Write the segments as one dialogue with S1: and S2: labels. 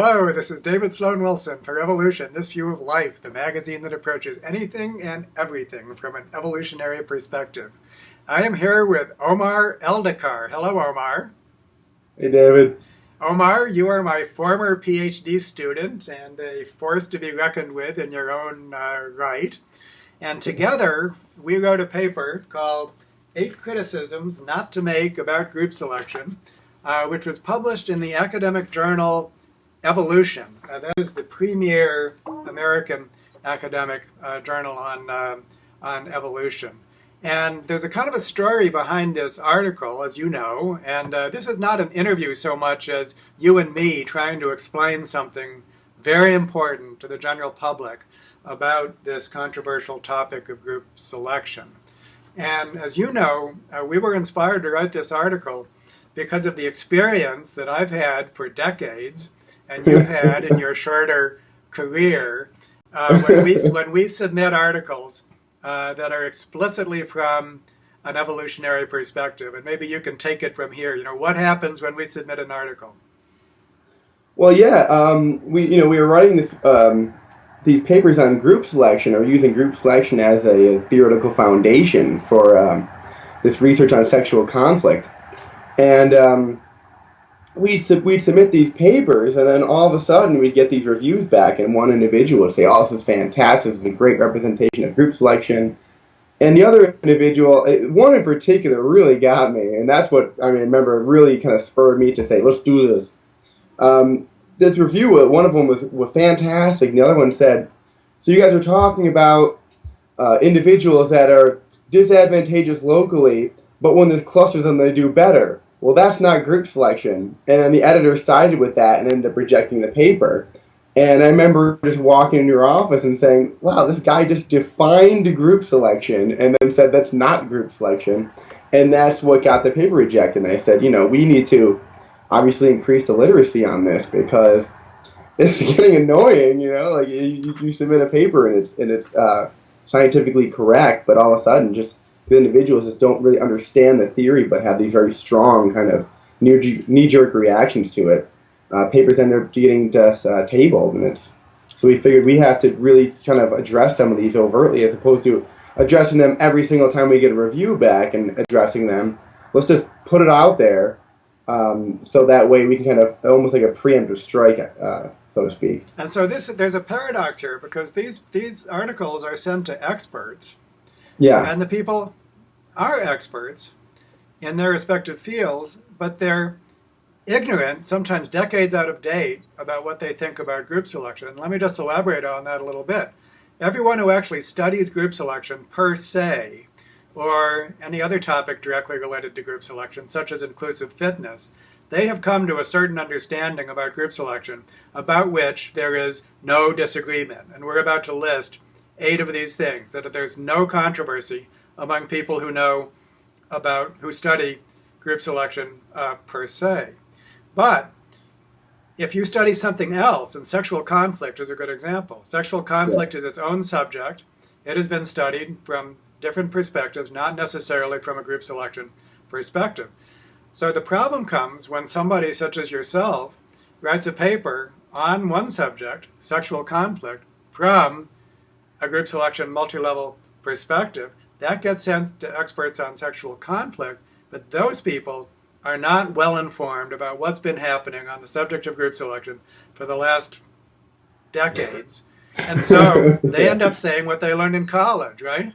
S1: Hello, this is David Sloan Wilson for Evolution, This View of Life, the magazine that approaches anything and everything from an evolutionary perspective. I am here with Omar Eldakar. Hello, Omar.
S2: Hey, David.
S1: Omar, you are my former PhD student and a force to be reckoned with in your own right. And together, we wrote a paper called 8 Criticisms Not to Make About Group Selection, which was published in the academic journal Evolution. That is the premier American academic journal on evolution. And there's a kind of a story behind this article, as you know, and this is not an interview so much as you and me trying to explain something very important to the general public about this controversial topic of group selection. And as you know, we were inspired to write this article because of the experience that I've had for decades and you've had in your shorter career when we submit articles that are explicitly from an evolutionary perspective. And maybe you can take it from here. You know, what happens when we submit an article?
S2: Well, yeah, we were writing these papers on group selection, or using group selection as a theoretical foundation for this research on sexual conflict. And we'd submit these papers, and then all of a sudden we'd get these reviews back, and one individual would say, "Oh, this is fantastic, this is a great representation of group selection." And the other individual, one in particular, really got me, and that's what, I remember really kind of spurred me to say, let's do this. This review, one of them was fantastic, and the other one said, "So you guys are talking about individuals that are disadvantageous locally, but when there's clusters of them, they do better. Well, that's not group selection." And then the editor sided with that and ended up rejecting the paper. And I remember just walking into your office and saying, wow, this guy just defined group selection and then said that's not group selection. And that's what got the paper rejected. And I said, we need to obviously increase the literacy on this, because it's getting annoying, like you submit a paper and it's scientifically correct, but all of a sudden just the individuals just don't really understand the theory, but have these very strong kind of knee-jerk reactions to it. Papers end up getting just tabled, and so we figured we have to really kind of address some of these overtly, as opposed to addressing them every single time we get a review back and addressing them. Let's just put it out there, so that way we can kind of almost like a preemptive strike, so to speak.
S1: And so there's a paradox here, because these articles are sent to experts.
S2: Yeah.
S1: And the people are experts in their respective fields, but they're ignorant, sometimes decades out of date, about what they think about group selection. And let me just elaborate on that a little bit. Everyone who actually studies group selection per se, or any other topic directly related to group selection, such as inclusive fitness, they have come to a certain understanding about group selection about which there is no disagreement. And we're about to list 8 of these things, that there's no controversy among people who study group selection per se. But if you study something else, and sexual conflict is a good example. Sexual conflict is its own subject. It has been studied from different perspectives, not necessarily from a group selection perspective. So the problem comes when somebody such as yourself writes a paper on one subject, sexual conflict, from a group selection multi-level perspective. That gets sent to experts on sexual conflict, but those people are not well informed about what's been happening on the subject of group selection for the last decades. And so they end up saying what they learned in college, right?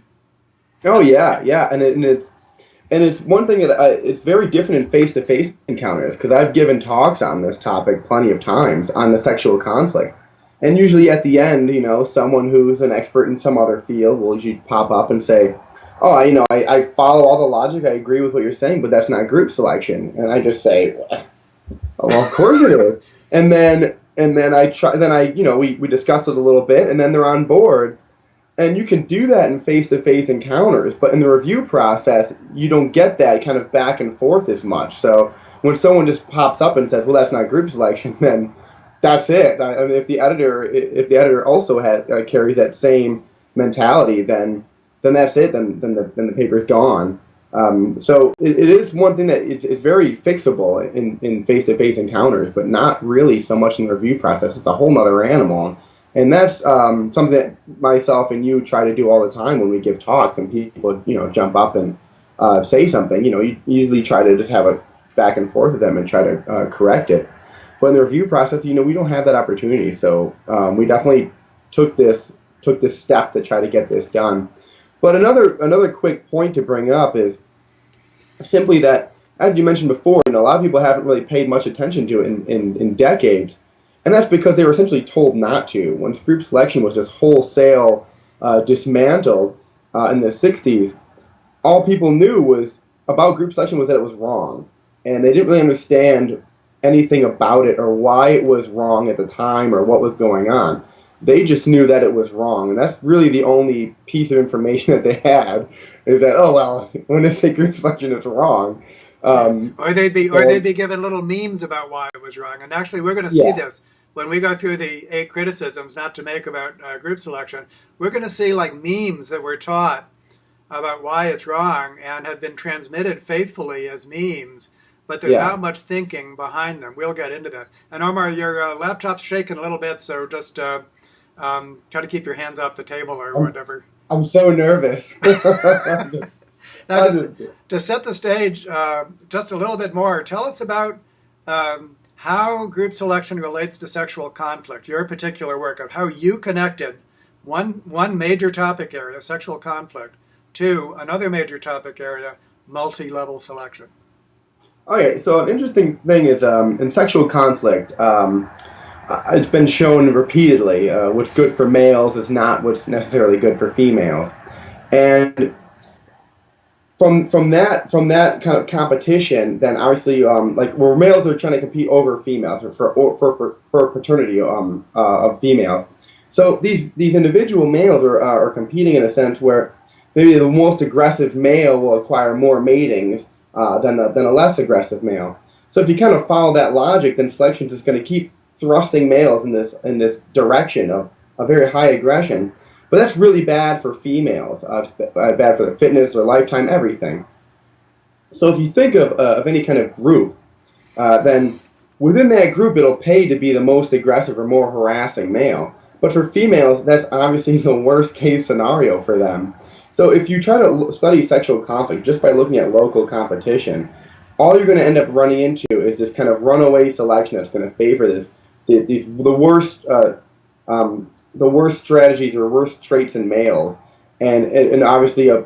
S2: Oh yeah, yeah, and it's one thing that it's very different in face-to-face encounters, because I've given talks on this topic plenty of times on the sexual conflict. And usually at the end, someone who's an expert in some other field will usually pop up and say, "Oh, I follow all the logic, I agree with what you're saying, but that's not group selection." And I just say, "Oh, well, of course it is." And then we discuss it a little bit, and then they're on board. And you can do that in face-to-face encounters, but in the review process, you don't get that kind of back and forth as much. So when someone just pops up and says, "Well, that's not group selection," then that's it. I mean, if the editor also carries that same mentality, then that's it. Then the paper's gone. So it is one thing that it's very fixable in face-to-face encounters, but not really so much in the review process. It's a whole other animal. And that's something that myself and you try to do all the time when we give talks and people, jump up and say something. You usually try to just have a back and forth with them and try to correct it. But in the review process, we don't have that opportunity. So we definitely took this step to try to get this done. But another quick point to bring up is simply that, as you mentioned before, a lot of people haven't really paid much attention to it in decades. And that's because they were essentially told not to. Once group selection was just wholesale dismantled in the 60s, all people knew was about group selection was that it was wrong. And they didn't really understand anything about it or why it was wrong at the time or what was going on. They just knew that it was wrong. And that's really the only piece of information that they had, is that, oh, well, when they say group selection, it's wrong.
S1: Or they'd be given little memes about why it was wrong. And actually, we're going to see this when we go through the 8 criticisms not to make about group selection. We're going to see like memes that were taught about why it's wrong and have been transmitted faithfully as memes, but there's not much thinking behind them. We'll get into that. And Omar, your laptop's shaking a little bit, so just try to keep your hands off the table or whatever.
S2: I'm so nervous.
S1: Now, to set the stage just a little bit more, tell us about how group selection relates to sexual conflict, your particular work, of how you connected one major topic area, sexual conflict, to another major topic area, multi-level selection.
S2: Okay, so an interesting thing is in sexual conflict, it's been shown repeatedly what's good for males is not what's necessarily good for females. And from that kind of competition, then obviously where males are trying to compete over females or for paternity of females. So these individual males are competing in a sense where maybe the most aggressive male will acquire more matings than a less aggressive male. So if you kind of follow that logic, then selection is just going to keep thrusting males in this direction of a very high aggression. But that's really bad for females, bad for their fitness, their lifetime, everything. So if you think of any kind of group, then within that group it'll pay to be the most aggressive or more harassing male. But for females, that's obviously the worst case scenario for them. So if you try to study sexual conflict just by looking at local competition, all you're going to end up running into is this kind of runaway selection that's going to favor the worst strategies or worst traits in males, and obviously a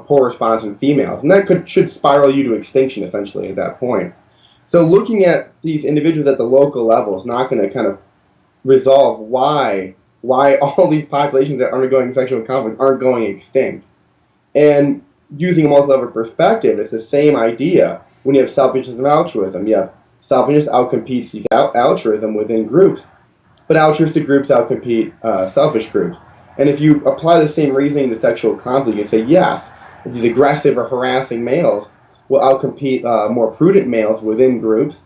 S2: poor response in females, and that should spiral you to extinction essentially at that point. So looking at these individuals at the local level is not going to kind of resolve why all these populations that are undergoing sexual conflict aren't going extinct. And using a multi-level perspective, it's the same idea. When you have selfishness and altruism, you have selfishness outcompetes these altruism within groups, but altruistic groups outcompete selfish groups. And if you apply the same reasoning to sexual conflict, you can say, yes, these aggressive or harassing males will outcompete more prudent males within groups,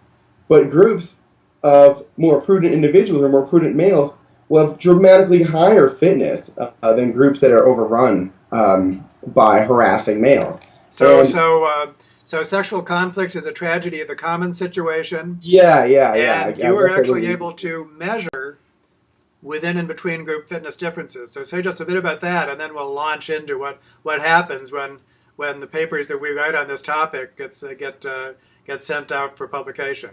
S2: but groups of more prudent individuals or more prudent males will have dramatically higher fitness than groups that are overrun by harassing males.
S1: So sexual conflict is a tragedy of the common situation.
S2: Yeah.
S1: And you were actually able to measure within and between group fitness differences. So say just a bit about that, and then we'll launch into what happens when the papers that we write on this topic get sent out for publication.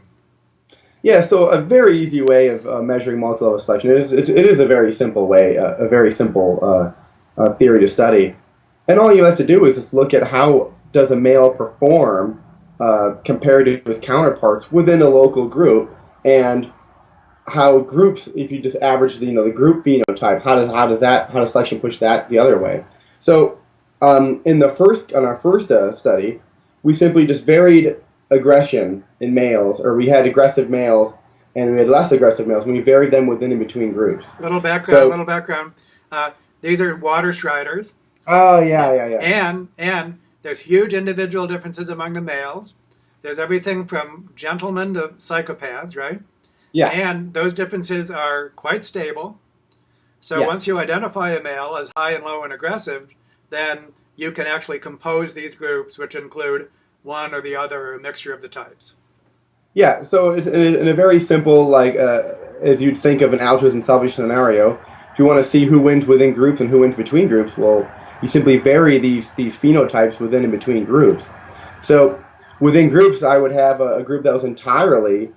S2: Yeah, so a very easy way of measuring multi-level selection. It is a very simple way, a very simple theory to study. And all you have to do is just look at how does a male perform compared to his counterparts within a local group, and how groups, if you just average the group phenotype, how does selection push that the other way? So on our first study, we simply just varied aggression in males, or we had aggressive males and we had less aggressive males, and we varied them within and between groups.
S1: Little background. These are water striders.
S2: Oh, yeah.
S1: And there's huge individual differences among the males. There's everything from gentlemen to psychopaths, right?
S2: Yeah.
S1: And those differences are quite stable. So once you identify a male as high and low and aggressive, then you can actually compose these groups, which include one or the other or a mixture of the types.
S2: Yeah, so it's in a very simple, like, as you'd think of an altruism selfish scenario, if you want to see who wins within groups and who wins between groups, well, you simply vary these phenotypes within and between groups. So within groups, I would have a group that was entirely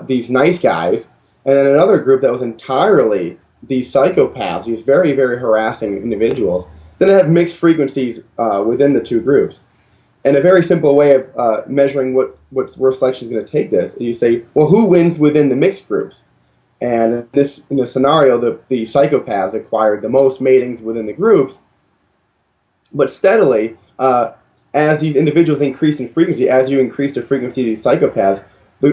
S2: these nice guys, and then another group that was entirely these psychopaths, these very, very harassing individuals. Then I have mixed frequencies within the two groups. And a very simple way of measuring where selection is going to take this is you say, well, who wins within the mixed groups? And in this scenario, the psychopaths acquired the most matings within the groups, but steadily, as these individuals increased in frequency, as you increase the frequency of these psychopaths,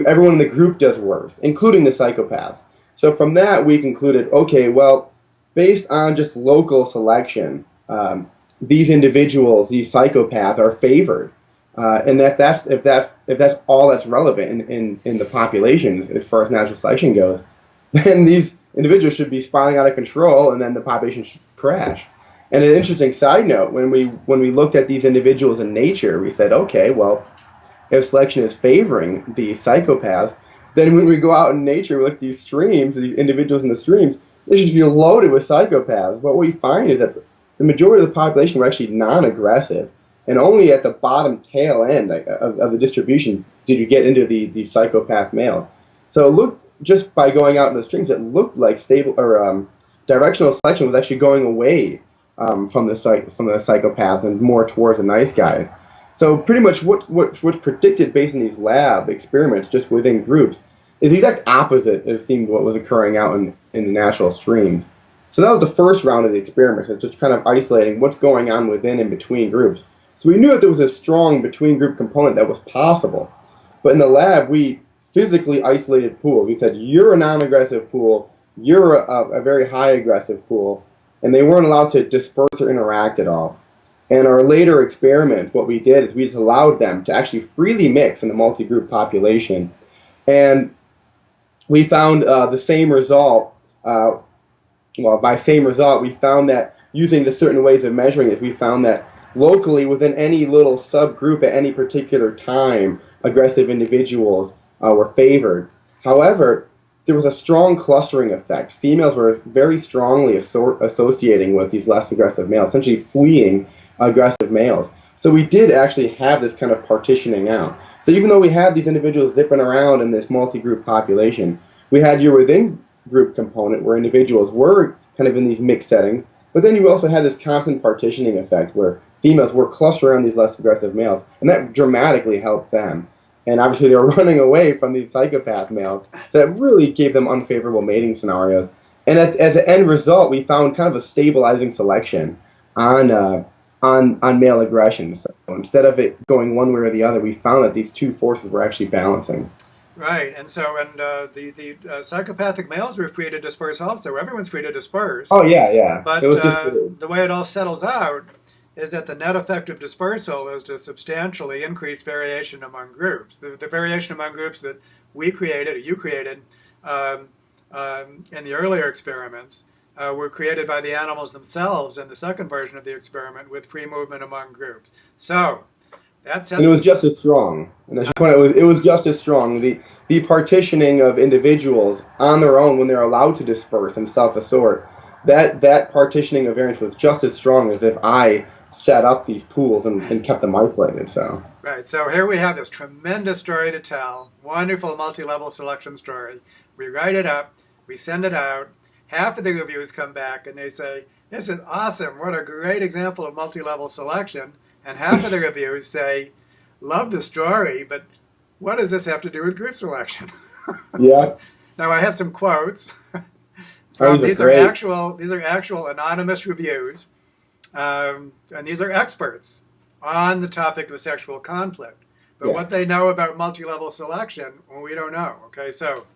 S2: everyone in the group does worse, including the psychopaths. So from that, we concluded, okay, well, based on just local selection, these individuals, these psychopaths, are favored, and if that's all that's relevant in the population as far as natural selection goes, then these individuals should be spiraling out of control, and then the population should crash. And an interesting side note: when we looked at these individuals in nature, we said, okay, well, if selection is favoring these psychopaths, then when we go out in nature, we look at these streams, these individuals in the streams, they should be loaded with psychopaths. What we find is that the majority of the population were actually non-aggressive, and only at the bottom tail end of the distribution did you get into the psychopath males. So look, just by going out in the streams, it looked like stable or directional selection was actually going away from the psychopaths and more towards the nice guys. So pretty much what's predicted based on these lab experiments just within groups is the exact opposite, it seemed, what was occurring out in the natural streams. So that was the first round of the experiments, it's just kind of isolating what's going on within and between groups. So we knew that there was a strong between-group component that was possible. But in the lab, we physically isolated pools. We said, you're a non-aggressive pool, you're a very high-aggressive pool, and they weren't allowed to disperse or interact at all. And our later experiments, what we did is we just allowed them to actually freely mix in the multi-group population. And we found the same result. Well, by same result, we found that using the certain ways of measuring it, we found that locally within any little subgroup at any particular time, aggressive individuals were favored. However, there was a strong clustering effect. Females were very strongly associating with these less aggressive males, essentially fleeing aggressive males. So we did actually have this kind of partitioning out. So even though we had these individuals zipping around in this multi-group population, we had your within-group component where individuals were kind of in these mixed settings, but then you also had this constant partitioning effect where females were clustered around these less aggressive males, and that dramatically helped them. And obviously they were running away from these psychopath males, so that really gave them unfavorable mating scenarios. And as an end result, we found kind of a stabilizing selection on male aggression. So instead of it going one way or the other, we found that these two forces were actually balancing.
S1: Right, and so the psychopathic males were free to disperse also. Everyone's free to disperse.
S2: Oh yeah.
S1: But
S2: it was just
S1: the way it all settles out is that the net effect of dispersal is to substantially increase variation among groups. The variation among groups that we created, or you created, in the earlier experiments were created by the animals themselves in the second version of the experiment with free movement among groups. So that says,
S2: and it was just as strong. And I should point out, it was just as strong. The partitioning of individuals on their own when they're allowed to disperse and self-assort, that partitioning of variance was just as strong as if I set up these pools and kept them isolated. So
S1: right. So here we have this tremendous story to tell, wonderful multi-level selection story. We write it up, we send it out. Half of the reviews come back and they say, this is awesome, what a great example of multi-level selection. And half of the reviews say, love the story, but what does this have to do with group selection?
S2: Yeah.
S1: Now I have some quotes. These are actual anonymous reviews, and these are experts on the topic of sexual conflict. But what they know about multi-level selection, well, we don't know. Okay, so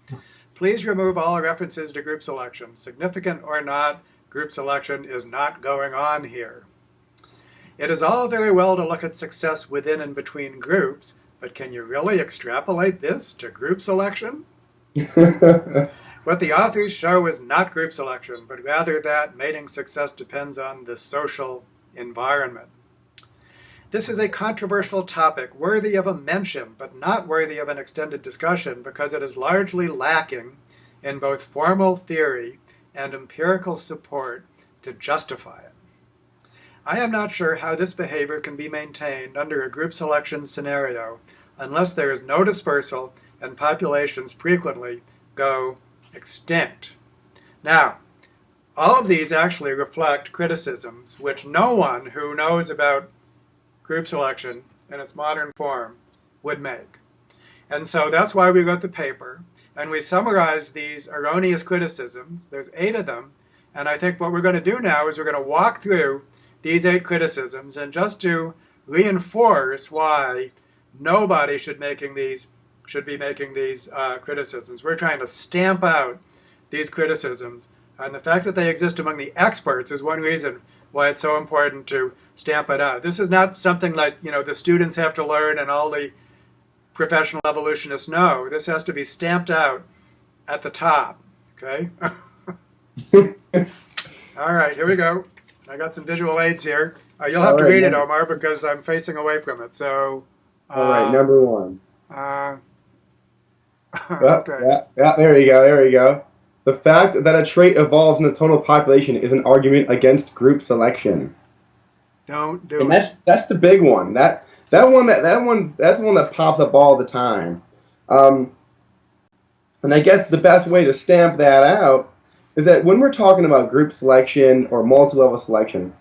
S1: please remove all references to group selection. Significant or not, group selection is not going on here. It is all very well to look at success within and between groups, but can you really extrapolate this to group selection? What the authors show is not group selection, but rather that mating success depends on the social environment. This is a controversial topic, worthy of a mention, but not worthy of an extended discussion because it is largely lacking in both formal theory and empirical support to justify it. I am not sure how this behavior can be maintained under a group selection scenario unless there is no dispersal and populations frequently go extinct. Now, all of these actually reflect criticisms which no one who knows about group selection in its modern form would make. And so that's why we wrote the paper, and we summarized these erroneous criticisms. There's 8 of them, and I think what we're going to do now is we're going to walk through these 8 criticisms, and just to reinforce why nobody should be making these criticisms. We're trying to stamp out these criticisms, and the fact that they exist among the experts is one reason why it's so important to stamp it out. This is not something like, the students have to learn and all the professional evolutionists know. This has to be stamped out at the top, okay? All right, here we go. I got some visual aids here. You'll have to read it, Omar, because I'm facing away from it. So,
S2: all right, number 1.
S1: Okay.
S2: Yeah, there you go. The fact that a trait evolves in the total population is an argument against group selection.
S1: Don't do
S2: and
S1: it.
S2: That's the big one. That's the one that pops up all the time. And I guess the best way to stamp that out is that when we're talking about group selection or multi-level selection,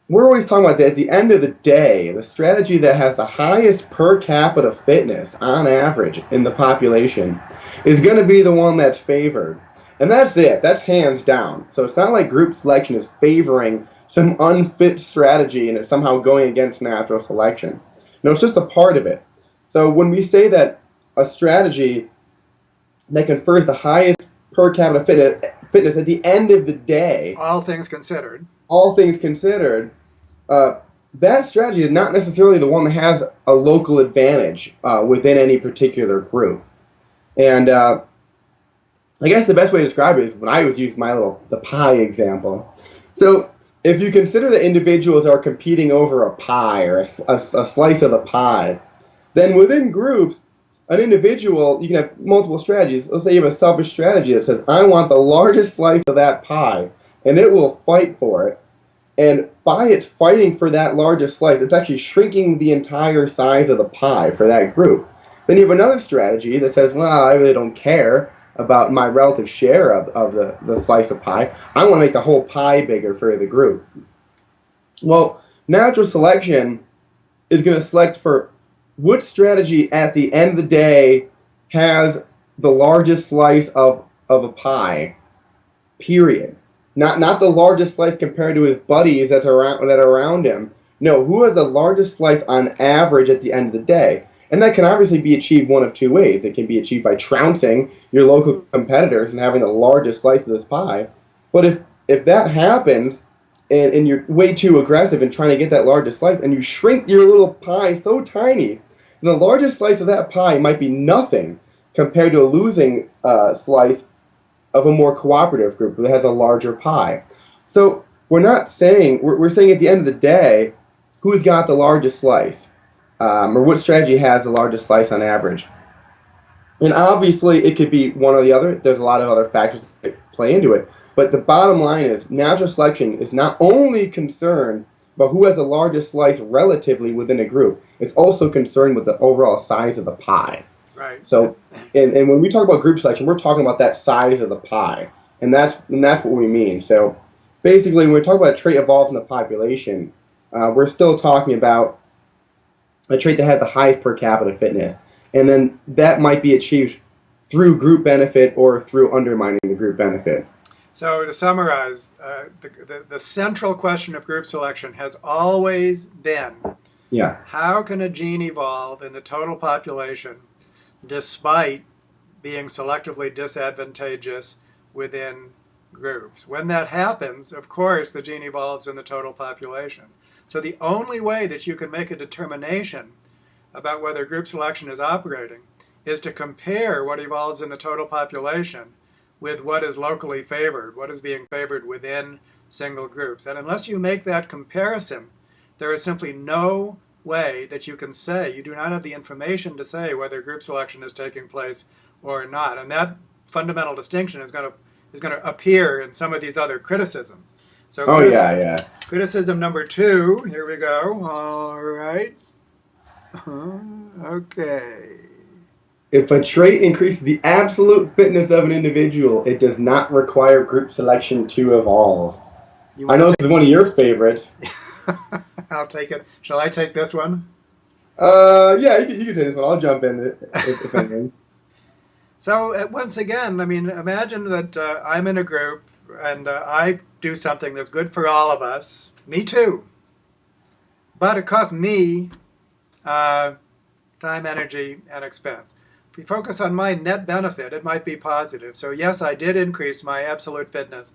S2: we're always talking about that at the end of the day, the strategy that has the highest per capita fitness on average in the population is going to be the one that's favored. And that's it. That's hands down. So it's not like group selection is favoring some unfit strategy and it's somehow going against natural selection. No, it's just a part of it. So when we say that a strategy that confers the highest per capita fitness at the end of the day,
S1: all things considered,
S2: that strategy is not necessarily the one that has a local advantage within any particular group. And I guess the best way to describe it is when I was using the pie example. So if you consider that individuals are competing over a pie or a slice of the pie, then within groups, an individual, you can have multiple strategies. Let's say you have a selfish strategy that says, I want the largest slice of that pie, and it will fight for it. And by its fighting for that largest slice, it's actually shrinking the entire size of the pie for that group. Then you have another strategy that says, well, I really don't care about my relative share of the slice of pie. I want to make the whole pie bigger for the group. Well, natural selection is going to select for which strategy at the end of the day has the largest slice of a pie, period. Not the largest slice compared to his buddies that are around him. No, who has the largest slice on average at the end of the day? And that can obviously be achieved one of 2 ways. It can be achieved by trouncing your local competitors and having the largest slice of this pie. But if that happens and you're way too aggressive in trying to get that largest slice and you shrink your little pie so tiny, the largest slice of that pie might be nothing compared to a losing slice of a more cooperative group that has a larger pie. So we're saying at the end of the day, who's got the largest slice? Or what strategy has the largest slice on average. And obviously it could be one or the other. There's a lot of other factors that play into it. But the bottom line is natural selection is not only concerned about who has the largest slice relatively within a group, it's also concerned with the overall size of the pie.
S1: Right.
S2: So and when we talk about group selection, we're talking about that size of the pie. And that's what we mean. So basically when we talk about a trait evolves in the population, we're still talking about a trait that has the highest per capita fitness. And then that might be achieved through group benefit or through undermining the group benefit.
S1: So to summarize, the central question of group selection has always been, how can a gene evolve in the total population despite being selectively disadvantageous within groups? When that happens, of course, the gene evolves in the total population. So the only way that you can make a determination about whether group selection is operating is to compare what evolves in the total population with what is locally favored, what is being favored within single groups. And unless you make that comparison, there is simply no way that you can say, you do not have the information to say whether group selection is taking place or not. And that fundamental distinction is going to appear in some of these other criticisms. So
S2: Oh, yeah.
S1: criticism number 2, here we go. All right. Okay.
S2: If a trait increases the absolute fitness of an individual, it does not require group selection to evolve. I know this is one of your favorites.
S1: I'll take it. Shall I take this one?
S2: Yeah, you can take this one. I'll jump in if anything.
S1: So once again, I mean, imagine that I'm in a group and I do something that's good for all of us. Me too. But it costs me time, energy, and expense. If we focus on my net benefit, it might be positive. So yes, I did increase my absolute fitness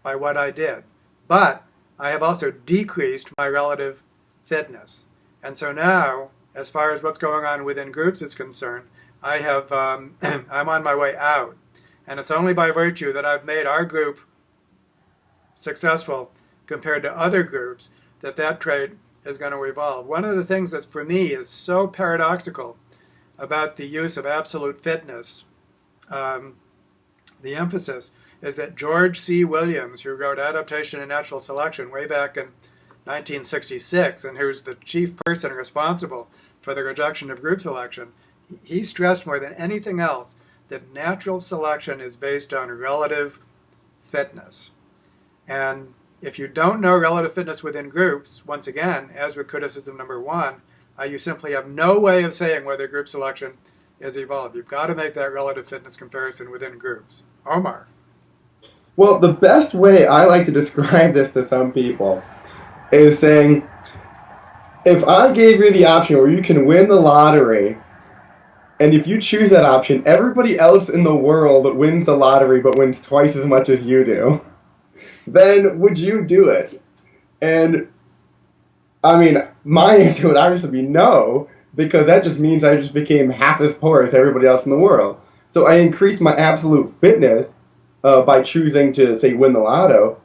S1: by what I did. But I have also decreased my relative fitness. And so now, as far as what's going on within groups is concerned, I have I'm on my way out. And it's only by virtue that I've made our group successful compared to other groups that trait is going to evolve. One of the things that for me is so paradoxical about the use of absolute fitness, the emphasis, is that George C. Williams, who wrote Adaptation and Natural Selection way back in 1966, and who's the chief person responsible for the rejection of group selection, he stressed more than anything else that natural selection is based on relative fitness. And if you don't know relative fitness within groups, once again, as with criticism number 1, you simply have no way of saying whether group selection is evolved. You've got to make that relative fitness comparison within groups. Omar.
S2: Well, the best way I like to describe this to some people is saying, if I gave you the option where you can win the lottery, and if you choose that option, everybody else in the world wins the lottery but wins twice as much as you do, then would you do it? And I mean, my answer would obviously be no, because that just means I just became half as poor as everybody else in the world. So I increased my absolute fitness by choosing to, say, win the lotto,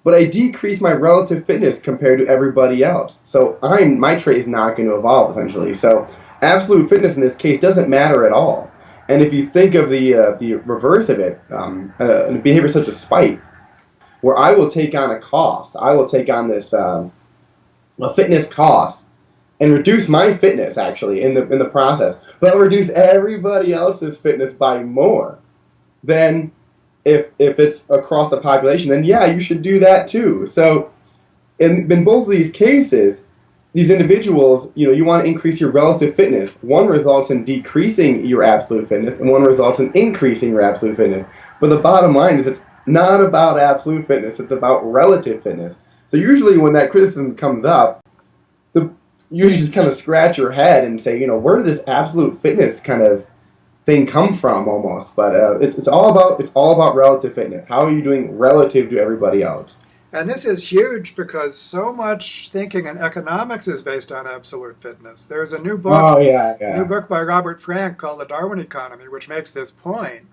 S2: but I decreased my relative fitness compared to everybody else. So my trait is not going to evolve, essentially. So absolute fitness in this case doesn't matter at all. And if you think of the reverse of it, a behavior such as spite, where I will take on a cost, I will take on this a fitness cost, and reduce my fitness actually in the process, but I'll reduce everybody else's fitness by more. Then, if it's across the population, then yeah, you should do that too. So, in both of these cases, these individuals, you want to increase your relative fitness. One results in decreasing your absolute fitness, and one results in increasing your absolute fitness. But the bottom line is it's not about absolute fitness, it's about relative fitness. So usually when that criticism comes up, you just kind of scratch your head and say, where did this absolute fitness kind of thing come from almost? But it's all about relative fitness. How are you doing relative to everybody else?
S1: And this is huge because so much thinking in economics is based on absolute fitness. There's a new book, new book by Robert Frank called The Darwin Economy, which makes this point.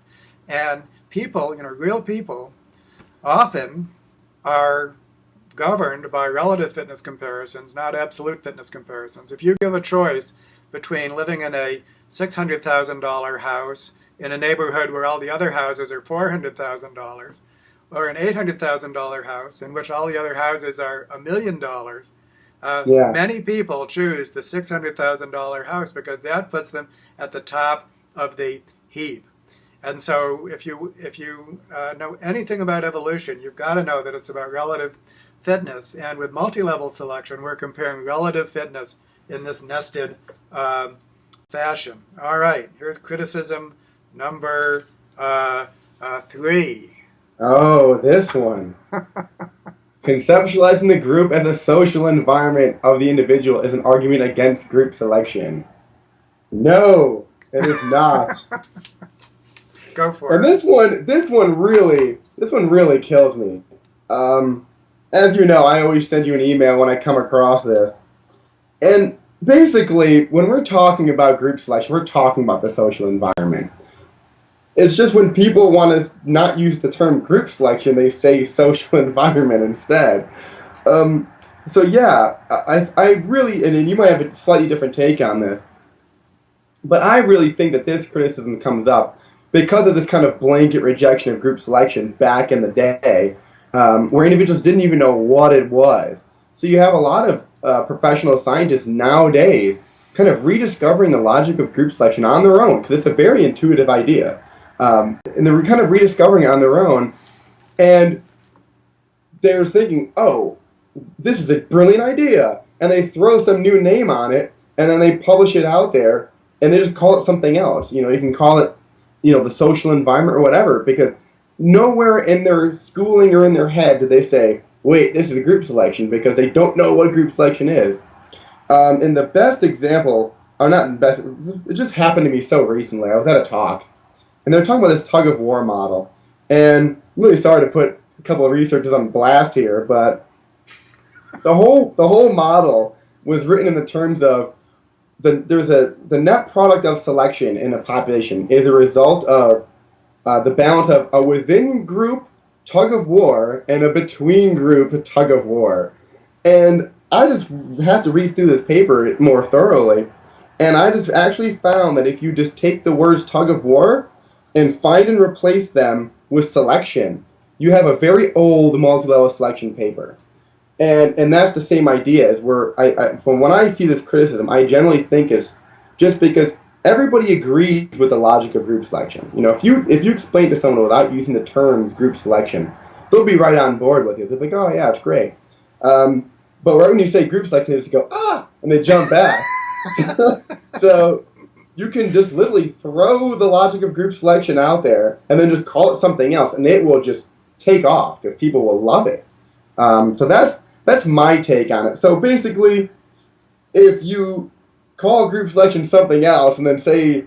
S1: And people, real people, often are governed by relative fitness comparisons, not absolute fitness comparisons. If you give a choice between living in a $600,000 house in a neighborhood where all the other houses are $400,000, or an $800,000 house in which all the other houses are $1 million, many people choose the $600,000 house because that puts them at the top of the heap. And so if you know anything about evolution, you've got to know that it's about relative fitness. And with multi-level selection, we're comparing relative fitness in this nested fashion. All right, here's criticism number 3.
S2: Oh, this one. Conceptualizing the group as a social environment of the individual is an argument against group selection. No, it is not.
S1: Go for
S2: it. And this one really kills me. As you know, I always send you an email when I come across this. And basically, when we're talking about group selection, we're talking about the social environment. It's just when people want to not use the term group selection, they say social environment instead. So yeah, I really, and you might have a slightly different take on this, but I really think that this criticism comes up because of this kind of blanket rejection of group selection back in the day, where individuals didn't even know what it was. So you have a lot of professional scientists nowadays kind of rediscovering the logic of group selection on their own because it's a very intuitive idea, and they're kind of rediscovering it on their own, and they're thinking, oh, this is a brilliant idea, and they throw some new name on it, and then they publish it out there, and they just call it something else. You know, you can call it, you know, the social environment or whatever, because nowhere in their schooling or in their head did they say, wait, this is a group selection, because they don't know what group selection is. And the best example, or not the best, it just happened to me so recently. I was at a talk, and they were talking about this tug of war model, and I'm really sorry to put a couple of researchers on blast here, but the whole model was written in the terms of the net product of selection in a population is a result of the balance of a within group tug of war and a between group tug of war. And I just had to read through this paper more thoroughly, and I just actually found that if you just take the words tug of war and find and replace them with selection, you have a very old multi-level selection paper. And that's the same idea as where from when I see this criticism, I generally think it's just because everybody agrees with the logic of group selection. You know, if you explain to someone without using the terms group selection, they'll be right on board with you. They'll be like, oh yeah, it's great. But right when you say group selection, they just go, ah, and they jump back. So you can just literally throw the logic of group selection out there and then just call it something else, and it will just take off because people will love it. So that's my take on it. So basically, if you call group selection something else and then say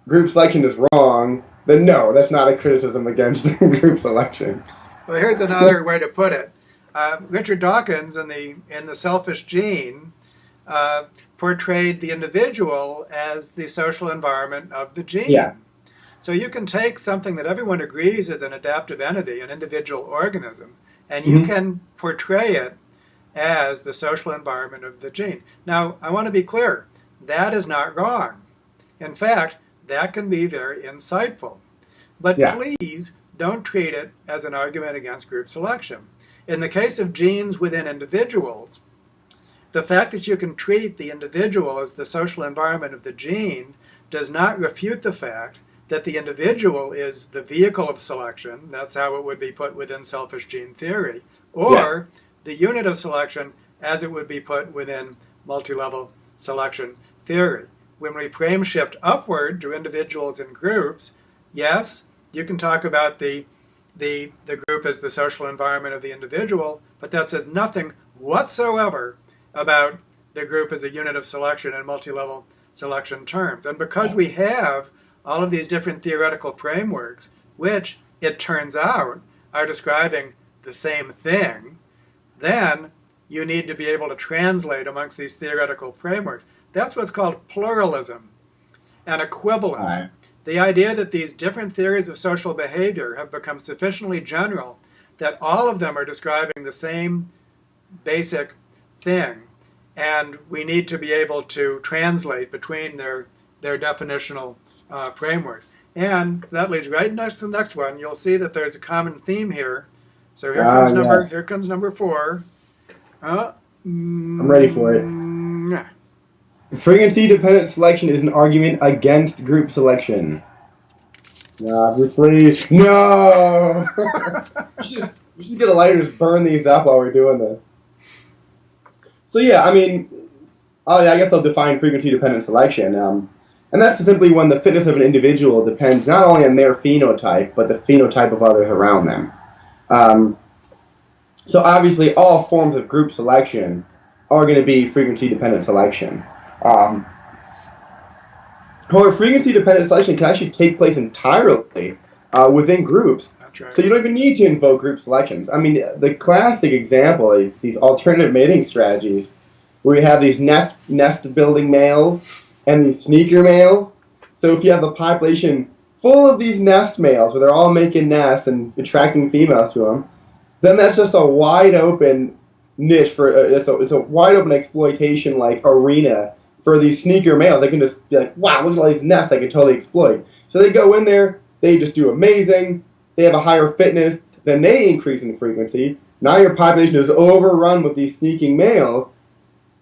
S2: group selection is wrong, then no, that's not a criticism against group selection.
S1: Well, here's another way to put it. Richard Dawkins in the Selfish Gene portrayed the individual as the social environment of the gene.
S2: Yeah.
S1: So you can take something that everyone agrees is an adaptive entity, an individual organism, and you can portray it as the social environment of the gene. Now, I want to be clear, that is not wrong. In fact, that can be very insightful. But please don't treat it as an argument against group selection. In the case of genes within individuals, the fact that you can treat the individual as the social environment of the gene does not refute the fact that the individual is the vehicle of selection. That's how it would be put within selfish gene theory. Or the unit of selection as it would be put within multi-level selection theory. When we frame shift upward to individuals and groups, yes, you can talk about the group as the social environment of the individual, but that says nothing whatsoever about the group as a unit of selection in multi-level selection terms. And because we have all of these different theoretical frameworks, which it turns out are describing the same thing, then you need to be able to translate amongst these theoretical frameworks. That's what's called pluralism and equivalent.
S2: Right.
S1: The idea that these different theories of social behavior have become sufficiently general that all of them are describing the same basic thing, and we need to be able to translate between their definitional frameworks. And that leads right next to the next one. You'll see that there's a common theme here. So here comes number 4.
S2: I'm ready for it. Frequency-dependent selection is an argument against group selection. Obviously, no! we should get a lighter and just burn these up while we're doing this. So yeah, I mean, I guess I'll define frequency-dependent selection. And that's simply when the fitness of an individual depends not only on their phenotype, but the phenotype of others around them. So obviously, all forms of group selection are going to be frequency-dependent selection. However, frequency-dependent selection can actually take place entirely within groups.
S1: That's right.
S2: So you don't even need to invoke group selections. I mean, the classic example is these alternative mating strategies, where you have these nest-building males and these sneaker males. So if you have a population full of these nest males, where they're all making nests and attracting females to them, then that's just a wide open niche for it's a wide open exploitation like arena for these sneaker males. They can just be like, wow, look at all these nests I can totally exploit. So they go in there, they just do amazing. They have a higher fitness, then they increase in frequency. Now your population is overrun with these sneaking males,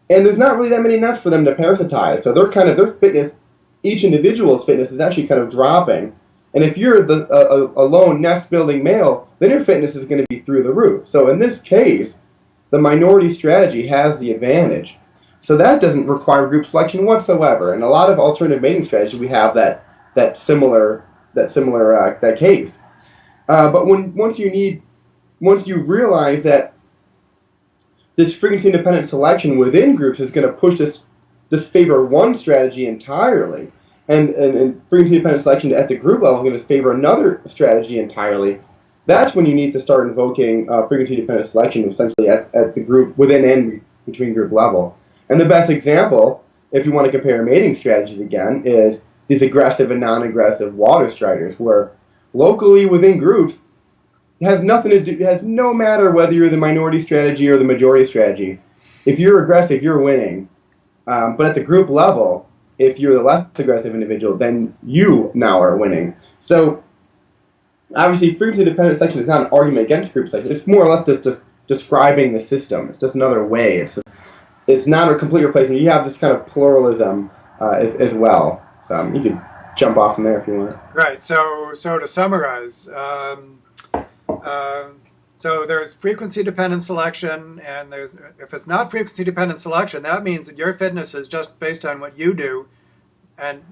S2: and there's not really that many nests for them to parasitize. So they're kind of their fitness, each individual's fitness is actually kind of dropping. And if you're a lone nest building male, then your fitness is going to be through the roof. So in this case, the minority strategy has the advantage. So that doesn't require group selection whatsoever. And a lot of alternative mating strategies, we have that similar case. But once you realize that this frequency independent selection within groups is going to push this favor one strategy entirely, and frequency independent selection at the group level is going to favor another strategy entirely, that's when you need to start invoking frequency dependent selection essentially at the group within and between group level. And the best example, if you want to compare mating strategies again, is these aggressive and non-aggressive water striders, where locally within groups it has nothing to do. It has no matter whether you're the minority strategy or the majority strategy. If you're aggressive, you're winning. But at the group level, if you're the less aggressive individual, then you now are winning. So obviously, frequency dependent selection is not an argument against group selection. It's more or less just describing the system. It's just another way. It's not a complete replacement. You have this kind of pluralism as well. So you could jump off from there if you want.
S1: Right. So to summarize, so there's frequency-dependent selection, and if it's not frequency-dependent selection, that means that your fitness is just based on what you do, and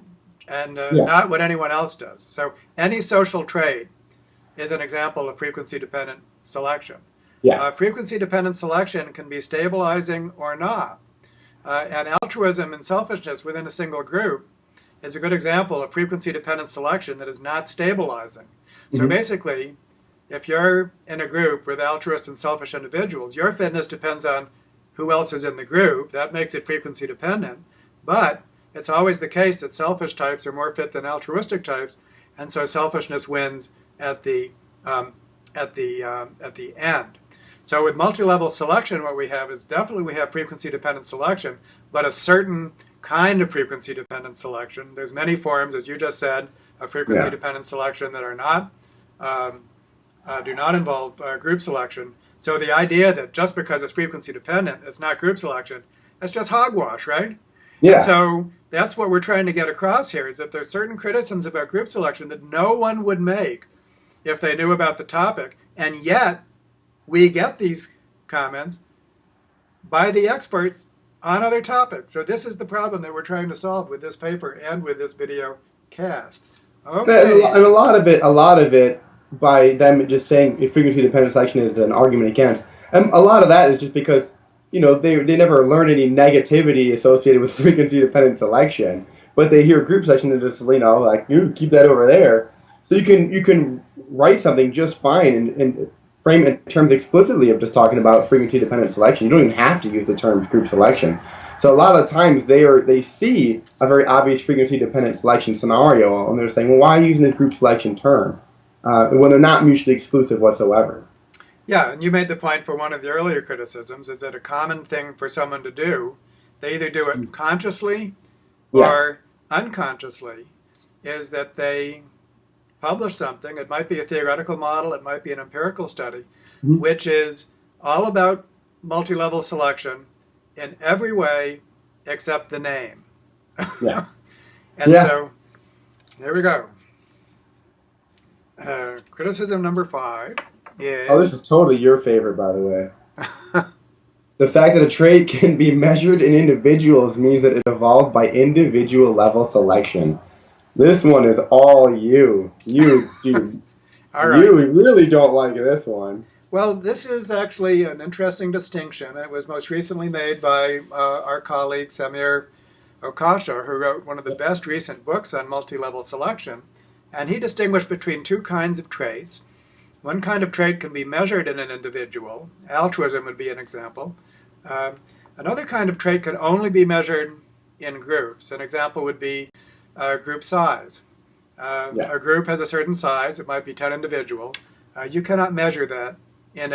S1: not what anyone else does. So any social trait is an example of frequency-dependent selection.
S2: Yeah.
S1: Frequency-dependent selection can be stabilizing or not. And altruism and selfishness within a single group is a good example of frequency-dependent selection that is not stabilizing. So basically, if you're in a group with altruist and selfish individuals, your fitness depends on who else is in the group. That makes it frequency dependent. But it's always the case that selfish types are more fit than altruistic types, and so selfishness wins at the end. So with multi-level selection, what we have is definitely we have frequency dependent selection, but a certain kind of frequency dependent selection. There's many forms, as you just said, of frequency dependent selection that are not do not involve group selection. So the idea that just because it's frequency dependent, it's not group selection, that's just hogwash, right?
S2: Yeah.
S1: And so that's what we're trying to get across here, is that there's certain criticisms about group selection that no one would make if they knew about the topic. And yet, we get these comments by the experts on other topics. So this is the problem that we're trying to solve with this paper and with this video cast. Okay.
S2: And a lot of it, by them just saying frequency dependent selection is an argument against, and a lot of that is just because they never learn any negativity associated with frequency dependent selection, but they hear group selection and just like, you keep that over there. So you can write something just fine and frame it in terms explicitly of just talking about frequency dependent selection. You don't even have to use the term group selection. So a lot of the times they see a very obvious frequency dependent selection scenario, and they're saying, well, why are you using this group selection term when they're not mutually exclusive whatsoever?
S1: Yeah, and you made the point for one of the earlier criticisms is that a common thing for someone to do, they either do it consciously or unconsciously, is that they publish something. It might be a theoretical model, it might be an empirical study, which is all about multi-level selection in every way except the name.
S2: Yeah.
S1: So there we go. Criticism number 5 is...
S2: Oh, this is totally your favorite, by the way. The fact that a trait can be measured in individuals means that it evolved by individual level selection. This one is all you. You, dude.
S1: All right.
S2: You really don't like this one.
S1: Well, this is actually an interesting distinction. It was most recently made by our colleague Samir Okasha, who wrote one of the best recent books on multi-level selection. And he distinguished between two kinds of traits. One kind of trait can be measured in an individual. Altruism would be an example. Another kind of trait can only be measured in groups. An example would be group size. A group has a certain size. It might be 10 individuals. You cannot measure that in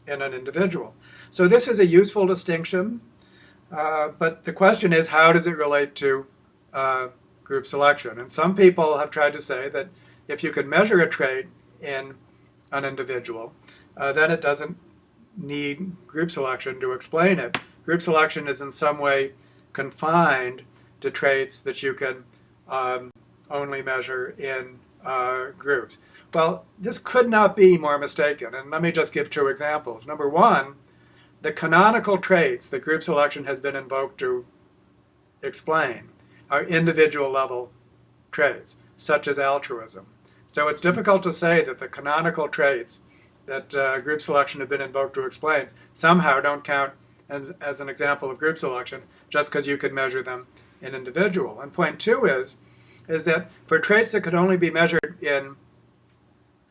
S1: in an individual. So this is a useful distinction, but the question is, how does it relate to group selection? And some people have tried to say that if you could measure a trait in an individual, then it doesn't need group selection to explain it. Group selection is in some way confined to traits that you can only measure in groups. Well, this could not be more mistaken, and let me just give two examples. Number one, the canonical traits that group selection has been invoked to explain are individual level traits, such as altruism. So it's difficult to say that the canonical traits that group selection have been invoked to explain somehow don't count as an example of group selection just because you could measure them in individual. And point two is that for traits that could only be measured in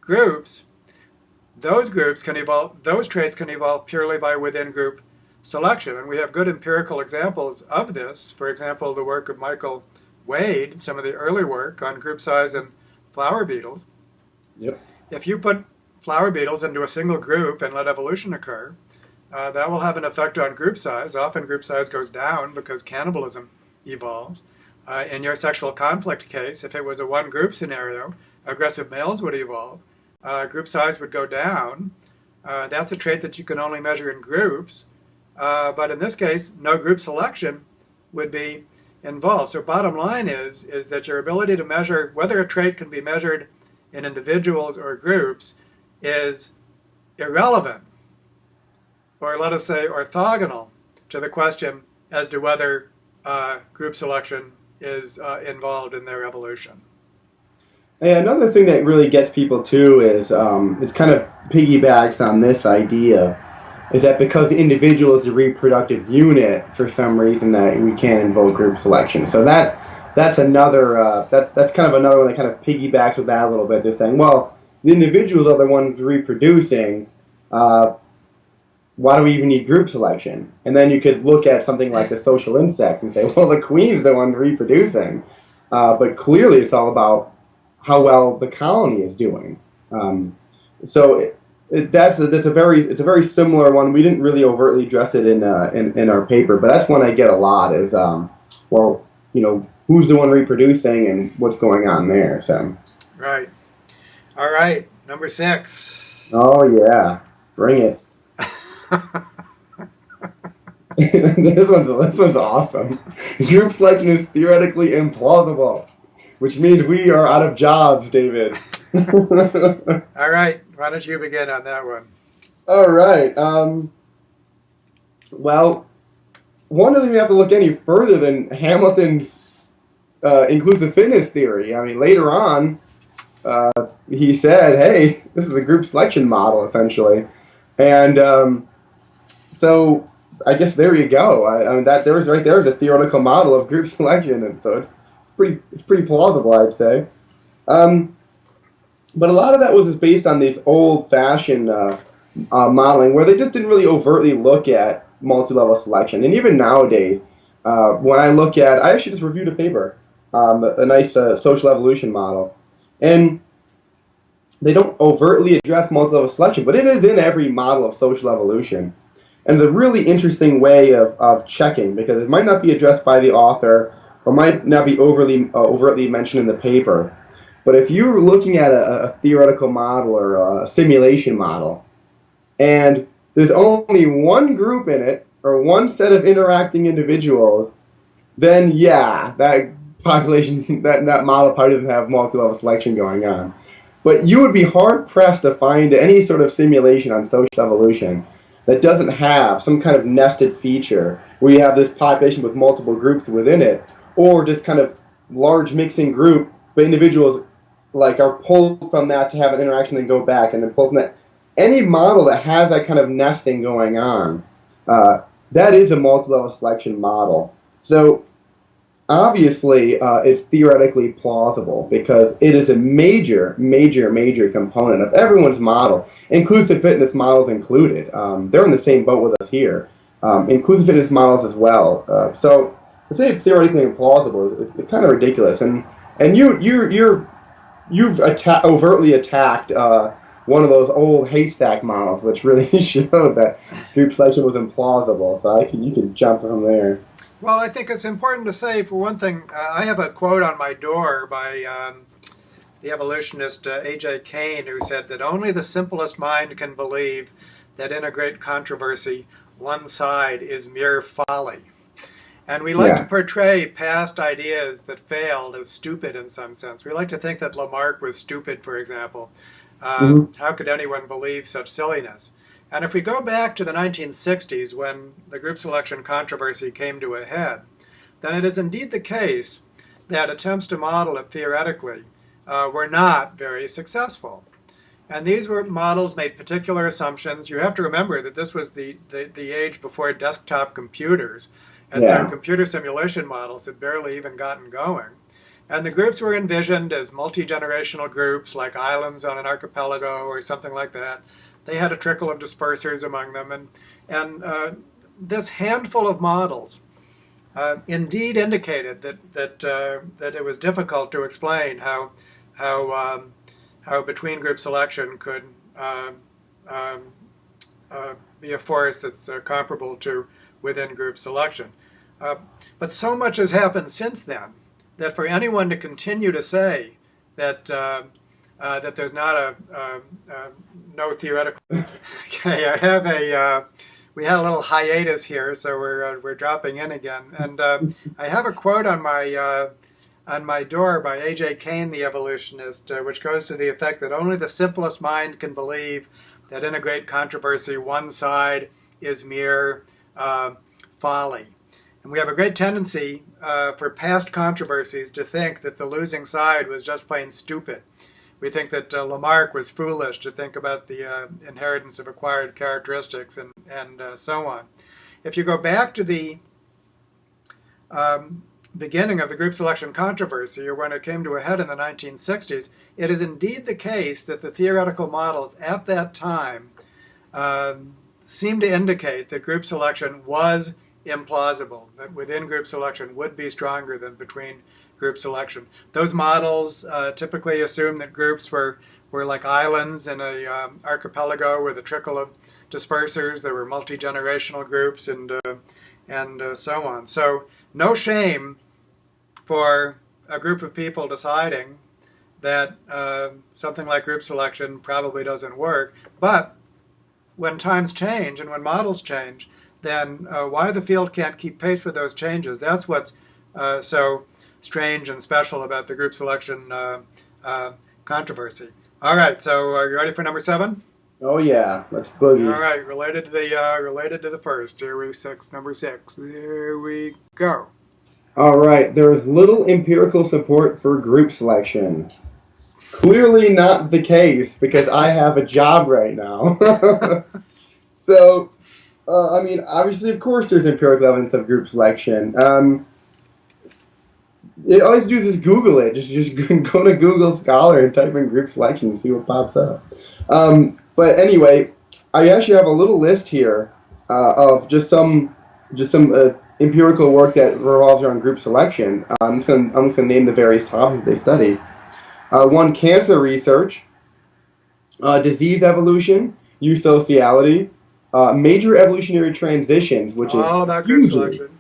S1: groups, those traits can evolve purely by within group selection. And we have good empirical examples of this. For example, the work of Michael Wade, some of the early work on group size in flower beetles.
S2: Yep.
S1: If you put flower beetles into a single group and let evolution occur, that will have an effect on group size. Often group size goes down because cannibalism evolves. In your sexual conflict case, if it was a one group scenario, aggressive males would evolve. Group size would go down. That's a trait that you can only measure in groups. But in this case, no group selection would be involved. So bottom line is that your ability to measure whether a trait can be measured in individuals or groups is irrelevant, or let us say orthogonal, to the question as to whether group selection is involved in their evolution.
S2: And another thing that really gets people too is it kind of piggybacks on this idea, is that because the individual is the reproductive unit, for some reason that we can't invoke group selection. So that's another that's kind of another one that kind of piggybacks with that a little bit. They're saying, well, the individuals are the ones reproducing. Why do we even need group selection? And then you could look at something like the social insects and say, well, the queen's the one reproducing. But clearly it's all about how well the colony is doing. So it's a very similar one. We didn't really overtly address it in our paper, but that's one I get a lot is, well, who's the one reproducing and what's going on there. So.
S1: Right. All right. Number 6.
S2: Oh, yeah. Bring it. This one's awesome. Group selection is theoretically implausible, which means we are out of jobs, David.
S1: All right. Why don't you begin on that one?
S2: All right. Well, one doesn't even have to look any further than Hamilton's inclusive fitness theory. I mean, later on, he said, hey, this is a group selection model, essentially. And so I guess there you go. I mean, that there's a theoretical model of group selection, and so it's pretty plausible, I'd say. But a lot of that was just based on these old-fashioned modeling, where they just didn't really overtly look at multi-level selection. And even nowadays, when I actually just reviewed a paper, a nice social evolution model, and they don't overtly address multi-level selection, but it is in every model of social evolution. And it's a really interesting way of checking, because it might not be addressed by the author or might not be overtly mentioned in the paper. But if you're looking at a theoretical model or a simulation model, and there's only one group in it, or one set of interacting individuals, then yeah, that population, that model probably doesn't have multi-level selection going on. But you would be hard-pressed to find any sort of simulation on social evolution that doesn't have some kind of nested feature where you have this population with multiple groups within it, or just kind of large mixing group, but individuals are pulled from that to have an interaction, then go back, and then pulled from that. Any model that has that kind of nesting going on, that is a multi-level selection model. So obviously, it's theoretically plausible because it is a major component of everyone's model, inclusive fitness models included. They're in the same boat with us here. Inclusive fitness models as well. So to say it's theoretically implausible is kind of ridiculous. And you've overtly attacked one of those old haystack models, which really showed that group selection was implausible. So you can jump from there.
S1: Well, I think it's important to say, for one thing, I have a quote on my door by the evolutionist A.J. Kane, who said that only the simplest mind can believe that in a great controversy, one side is mere folly. And we like to portray past ideas that failed as stupid in some sense. We like to think that Lamarck was stupid, for example. How could anyone believe such silliness? And if we go back to the 1960s, when the group selection controversy came to a head, then it is indeed the case that attempts to model it theoretically were not very successful. And these were models made particular assumptions. You have to remember that this was the age before desktop computers. And so computer simulation models had barely even gotten going. And the groups were envisioned as multi-generational groups, like islands on an archipelago or something like that. They had a trickle of dispersers among them. And this handful of models indeed indicated that it was difficult to explain how between group selection could be a force that's comparable to within group selection. But so much has happened since then that for anyone to continue to say that that there's not no theoretical. Okay, we had a little hiatus here, so we're dropping in again, and I have a quote on my door by A.J. Kane, the evolutionist, which goes to the effect that only the simplest mind can believe that in a great controversy, one side is mere folly. And we have a great tendency for past controversies to think that the losing side was just plain stupid. We think that Lamarck was foolish to think about the inheritance of acquired characteristics and so on. If you go back to the beginning of the group selection controversy, or when it came to a head in the 1960s, it is indeed the case that the theoretical models at that time seemed to indicate that group selection was implausible, that within group selection would be stronger than between group selection. Those models typically assume that groups were like islands in a archipelago with a trickle of dispersers. There were multi-generational groups and so on. So no shame for a group of people deciding that something like group selection probably doesn't work. But when times change and when models change, then why the field can't keep pace with those changes, that's what's so strange and special about the group selection controversy. All right, so are you ready for number 7?
S2: Oh yeah, let's boogie.
S1: All right, related to the first. Number 6. There we go.
S2: All right, there is little empirical support for group selection. Clearly not the case, because I have a job right now. So, I mean, obviously, of course, there's empirical evidence of group selection. All you have to do is just Google it. Just go to Google Scholar and type in group selection and see what pops up. But anyway, I actually have a little list here of just some empirical work that revolves around group selection. I'm just gonna name the various topics they study. One, cancer research, disease evolution, eusociality, major evolutionary transitions, which is
S1: all about group selection.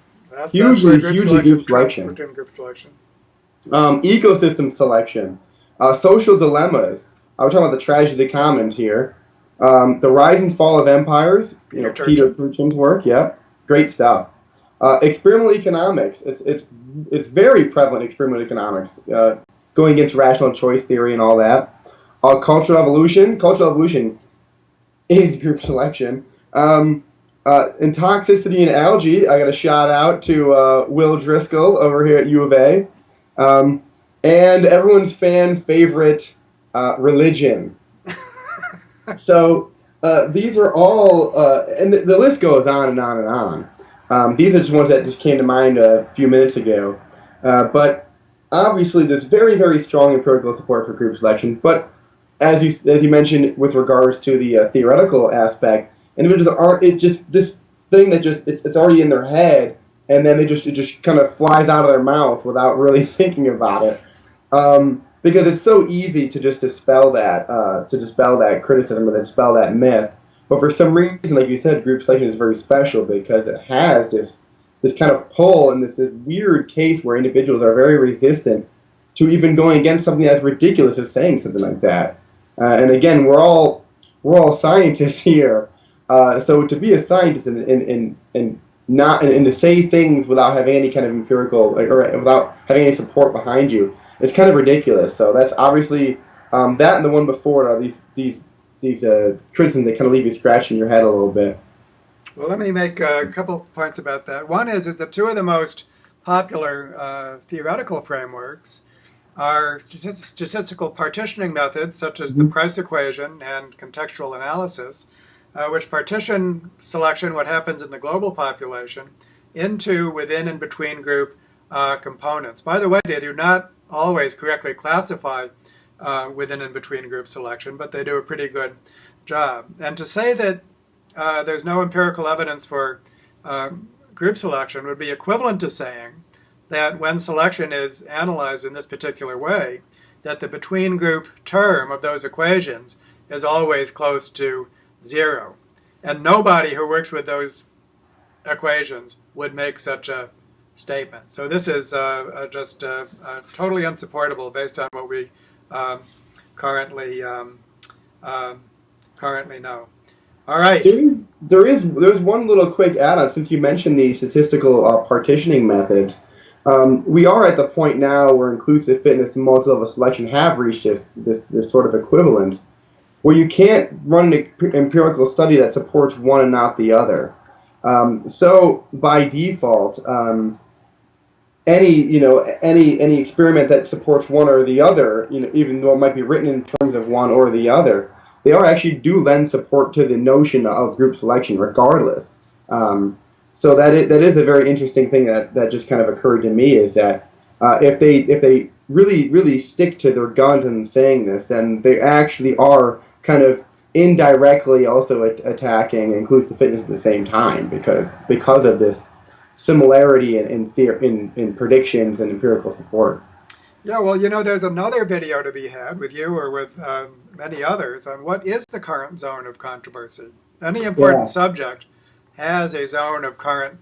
S2: Hugely group selection.
S1: Group selection.
S2: Ecosystem selection, social dilemmas. I was talking about the tragedy of the commons here. The rise and fall of empires. Peter Turchin's work. Yeah, great stuff. Experimental economics. It's very prevalent in experimental economics, going against rational choice theory and all that. Cultural evolution. Cultural evolution is group selection. In toxicity in algae, I got a shout out to Will Driscoll over here at U of A. And everyone's favorite religion. So these are all, and the list goes on and on and on. These are just ones that just came to mind a few minutes ago. But obviously there's very, very strong empirical support for group selection. But as you mentioned with regards to the theoretical aspect, individuals aren't, this thing that it's already in their head, and then it just kind of flies out of their mouth without really thinking about it. because it's so easy to just dispel that criticism or to dispel that myth. But for some reason, like you said, group selection is very special because it has this kind of pull and this weird case where individuals are very resistant to even going against something as ridiculous as saying something like that. And again, we're all scientists here. So to be a scientist and to say things without having any kind of empirical or without having any support behind you, it's kind of ridiculous. So that's obviously that and the one before it are these criticisms that kind of leave you scratching your head a little bit.
S1: Well, let me make a couple points about that. One is that two of the most popular theoretical frameworks are statistical partitioning methods, such as the price equation and contextual analysis, which partition selection, what happens in the global population, into within and between group components. By the way, they do not always correctly classify within and between group selection, but they do a pretty good job. And to say that there's no empirical evidence for group selection would be equivalent to saying that when selection is analyzed in this particular way, that the between group term of those equations is always close to zero. And nobody who works with those equations would make such a statement. So this is just totally unsupportable based on what we currently know. All right.
S2: There's one little quick add-on since you mentioned the statistical partitioning methods. We are at the point now where inclusive fitness and multi-level selection have reached this sort of equivalent, where you can't run an empirical study that supports one and not the other. So by default, any experiment that supports one or the other, even though it might be written in terms of one or the other, they actually do lend support to the notion of group selection, regardless. So that is a very interesting thing that just kind of occurred to me is that if they really stick to their guns in saying this, then they actually are kind of indirectly also attacking inclusive fitness at the same time because of this similarity in predictions and empirical support.
S1: Yeah, well, there's another video to be had with you or with many others on what is the current zone of controversy. Any important subject has a zone of current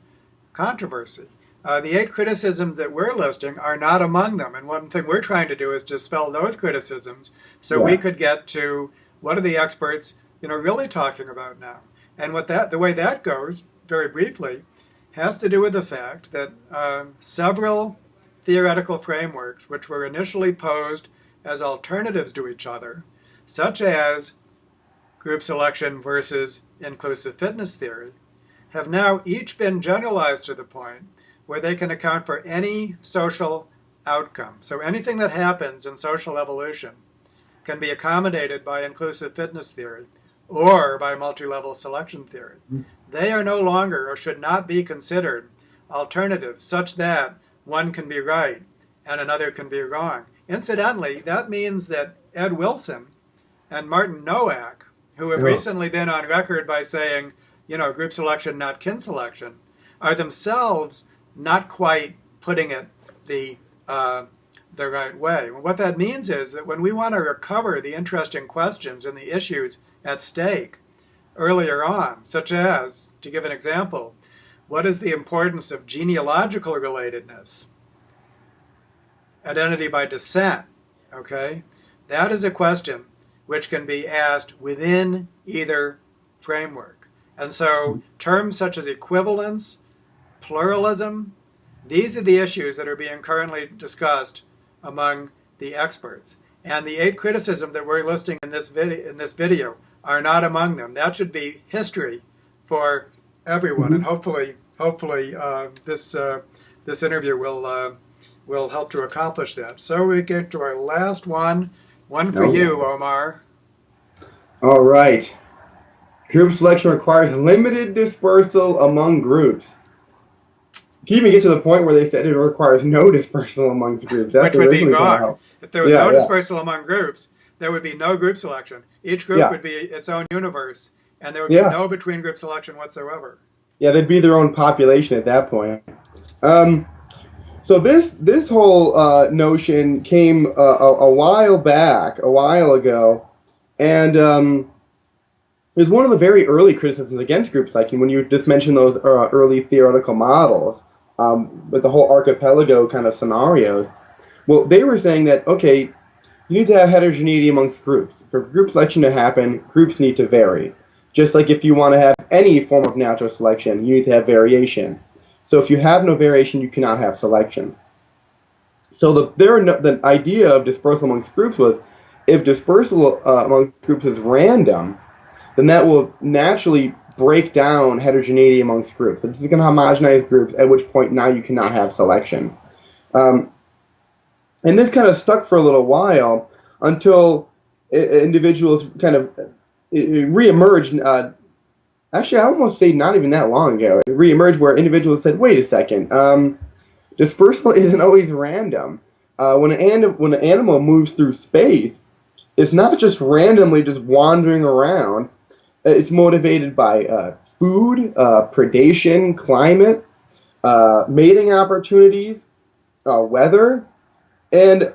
S1: controversy. The 8 criticisms that we're listing are not among them. And one thing we're trying to do is dispel those criticisms so we could get to what are the experts really talking about now. And the way that goes, very briefly, has to do with the fact that several theoretical frameworks, which were initially posed as alternatives to each other, such as group selection versus inclusive fitness theory, have now each been generalized to the point where they can account for any social outcome. So anything that happens in social evolution can be accommodated by inclusive fitness theory or by multi-level selection theory. They are no longer or should not be considered alternatives such that one can be right and another can be wrong. Incidentally, that means that Ed Wilson and Martin Nowak, who have recently been on record by saying, group selection, not kin selection, are themselves not quite putting it the right way. What that means is that when we want to recover the interesting questions and the issues at stake earlier on, such as, to give an example, what is the importance of genealogical relatedness? Identity by descent, okay? That is a question which can be asked within either framework. And so terms such as equivalence, pluralism, these are the issues that are being currently discussed among the experts. And the 8 criticisms that we're listing in this video are not among them. That should be history for everyone. And hopefully this interview will help to accomplish that. So we get to our last one for you, Omar.
S2: All right. Group selection requires limited dispersal among groups. You can even get to the point where they said it requires no dispersal amongst groups.
S1: Which would be wrong. If there was no dispersal among groups, there would be no group selection. Each group would be its own universe, and there would be no between group selection whatsoever.
S2: Yeah, they'd be their own population at that point. So this whole notion came a while back, a while ago, and it was one of the very early criticisms against group selection when you just mentioned those early theoretical models with the whole archipelago kind of scenarios. Well, they were saying that, okay, you need to have heterogeneity amongst groups. For group selection to happen, groups need to vary. Just like if you want to have any form of natural selection, you need to have variation. So if you have no variation, you cannot have selection. So the idea of dispersal amongst groups was, if dispersal amongst groups is random, then that will naturally break down heterogeneity amongst groups. It's going to homogenize groups, at which point now you cannot have selection. Um, and this kind of stuck for a little while until individuals kind of reemerged. Actually, I almost say not even that long ago. It reemerged where individuals said, wait a second, dispersal isn't always random. When an animal moves through space, it's not just randomly just wandering around. It's motivated by food, predation, climate, mating opportunities, weather, and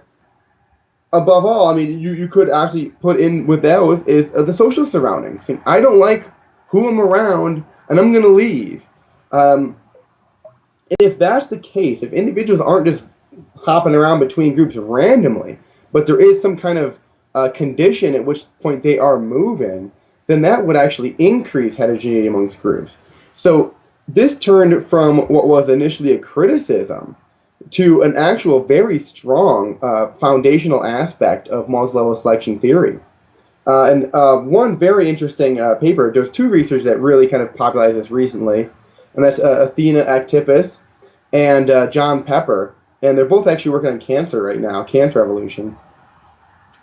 S2: above all, I mean, you could actually put in with those is the social surroundings. I don't like who I'm around, and I'm going to leave. If that's the case, if individuals aren't just hopping around between groups randomly, but there is some kind of condition at which point they are moving, then that would actually increase heterogeneity amongst groups. So this turned from what was initially a criticism to an actual very strong foundational aspect of multilevel selection theory. And one very interesting paper, there's two researchers that really kind of popularized this recently, and that's Athena Actipis and John Pepper, and they're both actually working on cancer right now, cancer evolution.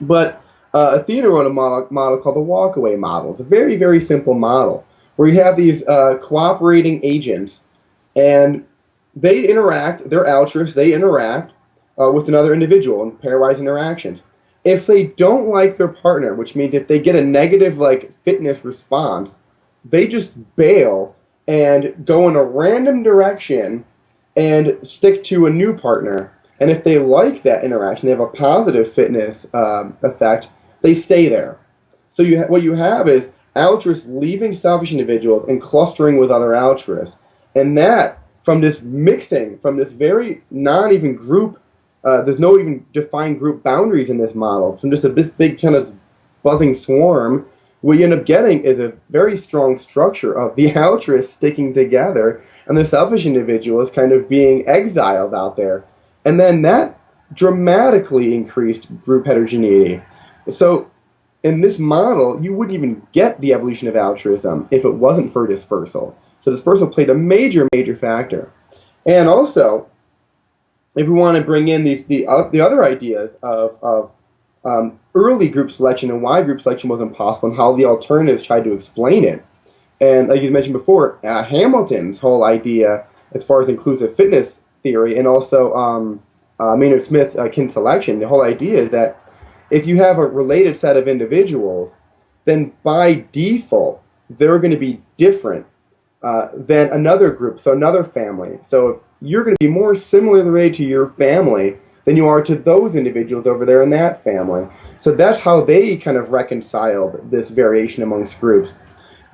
S2: But Athena wrote a model called the walkaway model. It's a very, very simple model where you have these cooperating agents, and they interact, they're altruists, they interact with another individual in pairwise interactions. If they don't like their partner, which means if they get a negative like fitness response, they just bail and go in a random direction and stick to a new partner. And if they like that interaction, they have a positive fitness effect, they stay there. So what you have is altruists leaving selfish individuals and clustering with other altruists. And that, from this mixing, from this very non-even group, there's no even defined group boundaries in this model. From just this big kind of buzzing swarm, what you end up getting is a very strong structure of the altruists sticking together and the selfish individuals kind of being exiled out there. And then that dramatically increased group heterogeneity. So in this model, you wouldn't even get the evolution of altruism if it wasn't for dispersal. So dispersal played a major, major factor. And also, if we want to bring in the other ideas of early group selection and why group selection wasn't possible and how the alternatives tried to explain it. And like you mentioned before, Hamilton's whole idea as far as inclusive fitness theory and also Maynard Smith's kin selection, the whole idea is that if you have a related set of individuals, then by default, they're going to be different than another group, so another family. So if you're going to be more similarly related to your family than you are to those individuals over there in that family. So that's how they kind of reconciled this variation amongst groups.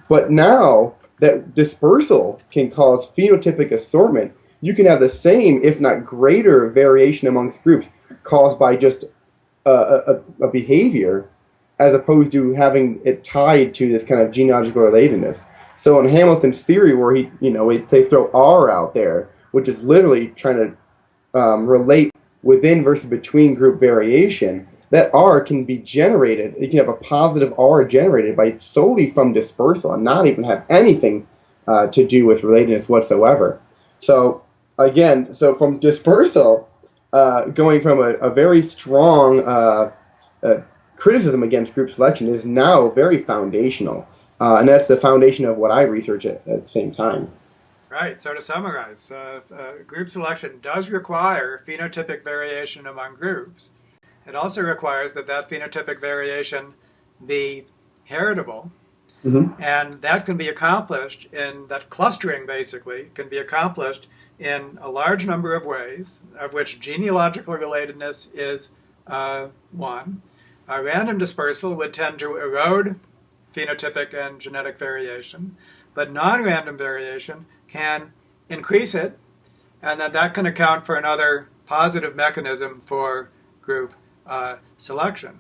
S2: But now that dispersal can cause phenotypic assortment, you can have the same, if not greater, variation amongst groups caused by just a behavior as opposed to having it tied to this kind of genealogical relatedness. So in Hamilton's theory where they throw R out there, which is literally trying to relate within versus between group variation, that R can be generated. You can have a positive R generated by solely from dispersal and not even have anything to do with relatedness whatsoever. So again, from dispersal, going from a very strong criticism against group selection is now very foundational. And that's the foundation of what I research at the same time.
S1: Right. So to summarize, group selection does require phenotypic variation among groups. It also requires that phenotypic variation be heritable. Mm-hmm. And that can be accomplished that clustering basically can be accomplished in a large number of ways, of which genealogical relatedness is one. Random dispersal would tend to erode phenotypic and genetic variation, but non-random variation can increase it, and that can account for another positive mechanism for group selection.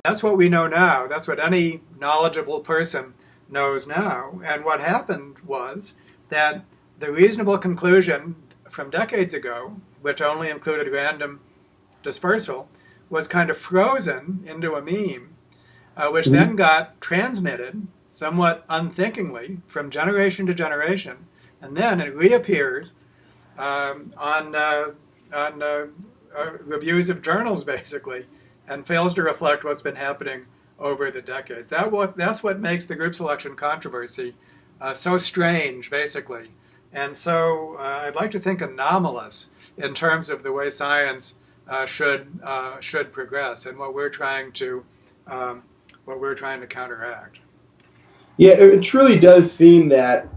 S1: That's what we know now. That's what any knowledgeable person knows now. And what happened was that the reasonable conclusion from decades ago, which only included random dispersal, was kind of frozen into a meme, which then got transmitted somewhat unthinkingly from generation to generation, and then it reappears on reviews of journals, basically, and fails to reflect what's been happening over the decades. That's what makes the group selection controversy so strange, basically, and so I'd like to think anomalous in terms of the way science should progress and what we're trying to counteract.
S2: Yeah, it truly does seem that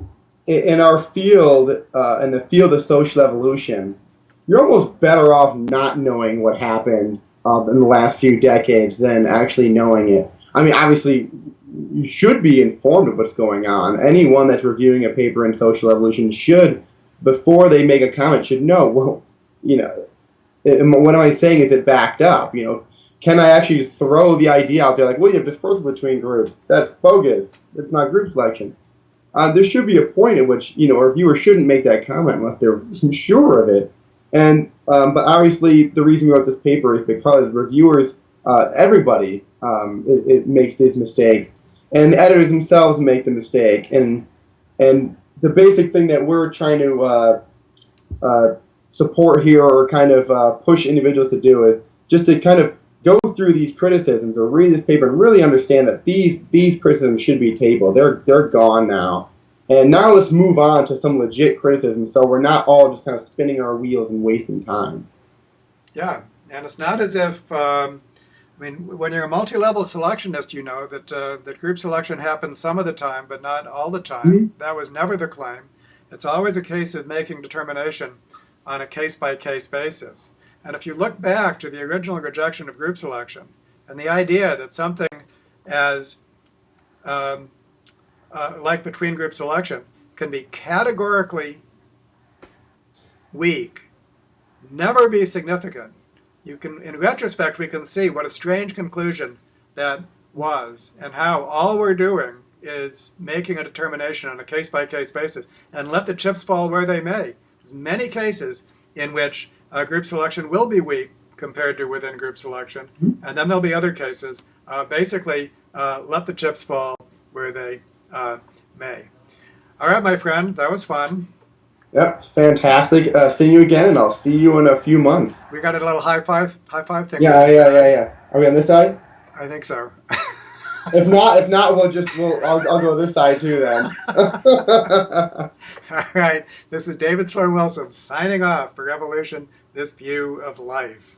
S2: in our field, in the field of social evolution, you're almost better off not knowing what happened in the last few decades than actually knowing it. I mean, obviously, you should be informed of what's going on. Anyone that's reviewing a paper in social evolution should, before they make a comment, should know, well, what am I saying? Is it backed up? Can I actually throw the idea out there like, well, you have dispersal between groups? That's bogus. It's not group selection. There should be a point at which a reviewer shouldn't make that comment unless they're sure of it. And but obviously, the reason we wrote this paper is because reviewers, everybody, it makes this mistake, and the editors themselves make the mistake. And the basic thing that we're trying to support here, or kind of push individuals to do, is just to kind of go through these criticisms or read this paper and really understand that these criticisms should be tabled. They're gone now. And now let's move on to some legit criticism so we're not all just kind of spinning our wheels and wasting time.
S1: Yeah, and it's not as if, when you're a multi-level selectionist, you know that group selection happens some of the time, but not all the time. Mm-hmm. That was never the claim. It's always a case of making determination on a case-by-case basis. And if you look back to the original rejection of group selection and the idea that something as like between group selection can be categorically weak, never be significant, in retrospect, we can see what a strange conclusion that was, and how all we're doing is making a determination on a case-by-case basis, and let the chips fall where they may. There's many cases in which group selection will be weak compared to within group selection, and then there'll be other cases. Basically, let the chips fall where they may. All right, my friend, that was fun.
S2: Yep, fantastic. Seeing you again, and I'll see you in a few months.
S1: We got a little high five thing.
S2: Yeah. Are we on this side?
S1: I think so.
S2: If not, I'll go this side too then.
S1: All right, this is David Sloan Wilson signing off for Evolution, This View of Life.